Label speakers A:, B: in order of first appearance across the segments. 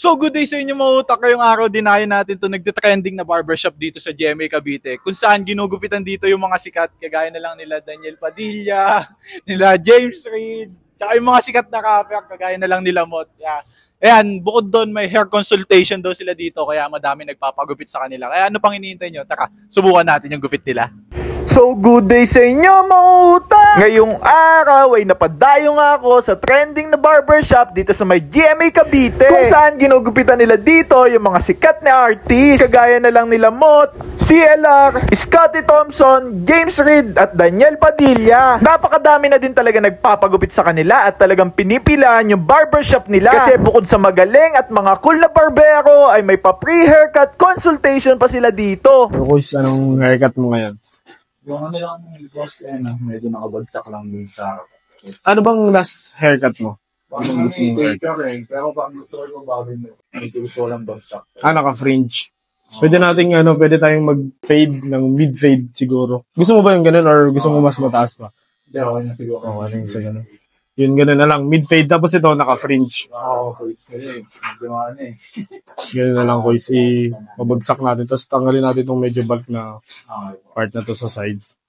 A: So good day sa inyo mga utak. Ngayong araw dinayo natin to nagte-trending na barbershop dito sa GMA Cavite. Kung saan ginugupitan dito yung mga sikat. Kagaya na lang nila Daniel Padilla, nila James Reid, tsaka yung mga sikat na rapper kagaya na lang nila Mot. Yeah. Ayan, bukod doon may hair consultation daw sila dito kaya madami nagpapagupit sa kanila. Kaya ano pang hinihintay nyo? Tara, subukan natin yung gupit nila.
B: So good day sa inyo mga utang! Ngayong araw ay napadayo nga ako sa trending na barbershop dito sa may GMA Cavite, kung saan ginugupitan nila dito yung mga sikat na artist kagaya na lang nila Mot, CLR, Scotty Thompson, James Reid at Daniel Padilla. Napakadami na din talaga nagpapagupit sa kanila at talagang pinipilaan yung barbershop nila kasi bukod sa magaling at mga cool na barbero ay may pa-pre-haircut consultation pa sila dito.
C: Boys, anong haircut mo ngayon?
D: Yung ano lang, boss, medyo nakabagsak lang din sa...
C: Ano bang last haircut mo?
D: Anong gusto mo haircut? Pero pang gusto ko bagay mo, gusto ko lang bagsak.
C: Naka-fringe. Pwede nating, pwede tayong mag-fade ng mid-fade siguro. Gusto mo ba yung ganun or gusto mo mas mataas pa?
D: Hindi, okay na siguro.
C: Okay na sa ganun. Yun, ganun na lang. Mid-fade, tapos ito, naka-fringe.
D: Okay.
C: Ganun na lang, boys. Mabagsak natin. Tapos tanggalin natin itong medyo bulk na part na to sa sides.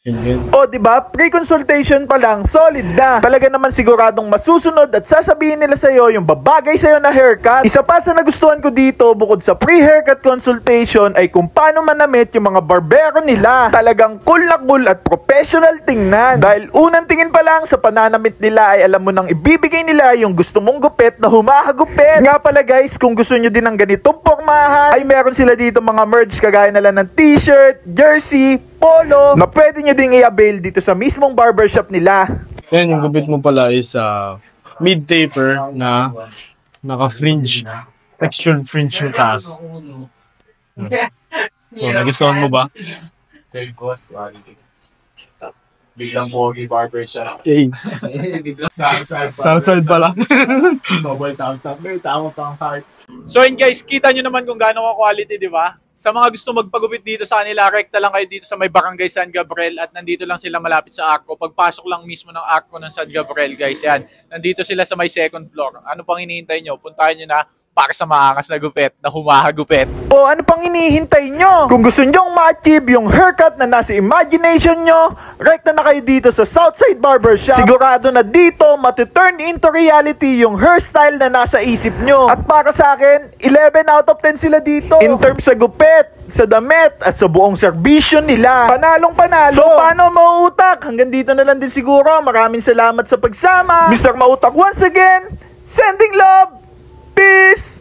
C: Yun.
B: O diba, pre-consultation pa lang, solid na. Talaga naman siguradong masusunod at sasabihin nila sa'yo yung babagay sa'yo na haircut. Isa pa sa nagustuhan ko dito, bukod sa pre-haircut consultation, ay kung paano manamit yung mga barbero nila. Talagang cool na cool at professional tingnan. Dahil unang tingin pa lang sa pananamit nila ay alam mo nang ibibigay nila yung gusto mong gupit na humahagupit. Nga pala guys, kung gusto nyo din ng ganitong pormahan, ay meron sila dito mga merch kagaya na lang ng t-shirt, jersey, polo, na pwede nyo ding i-avail dito sa mismong barbershop nila.
C: Yan, yung gupit mo pala is mid-taper na naka-fringe. Textured fringe yung taas. So, nagustuhan mo ba?
D: Biglang pogi barbershop.
C: Eh, sarsal pala.
D: Mobile tama-tama. May tama pang heart.
A: So yun guys, kita nyo naman kung gaano ka quality, di ba? Sa mga gusto magpagupit dito sa kanila, rekta lang kayo dito sa may Barangay San Gabriel at nandito lang sila malapit sa Arco. Pagpasok lang mismo ng Arco ng San Gabriel guys, yan. Nandito sila sa may second floor. Ano pang hinihintay nyo? Puntahan nyo na para sa maangas na gupit, na humahagupit.
B: O ano pang hinihintay nyo? Kung gusto nyong ma-achieve yung haircut na nasa imagination nyo, rekta na kayo dito sa Southside Barbershop. Sigurado na dito matuturn into reality yung hairstyle na nasa isip nyo. At para sa akin, 11 out of 10 sila dito. In terms sa gupit, sa damit, at sa buong serbisyo nila. Panalong panalo. So paano mautak? Hanggang dito na lang din siguro. Maraming salamat sa pagsama. Mr. Mautak once again, sending love. Peace!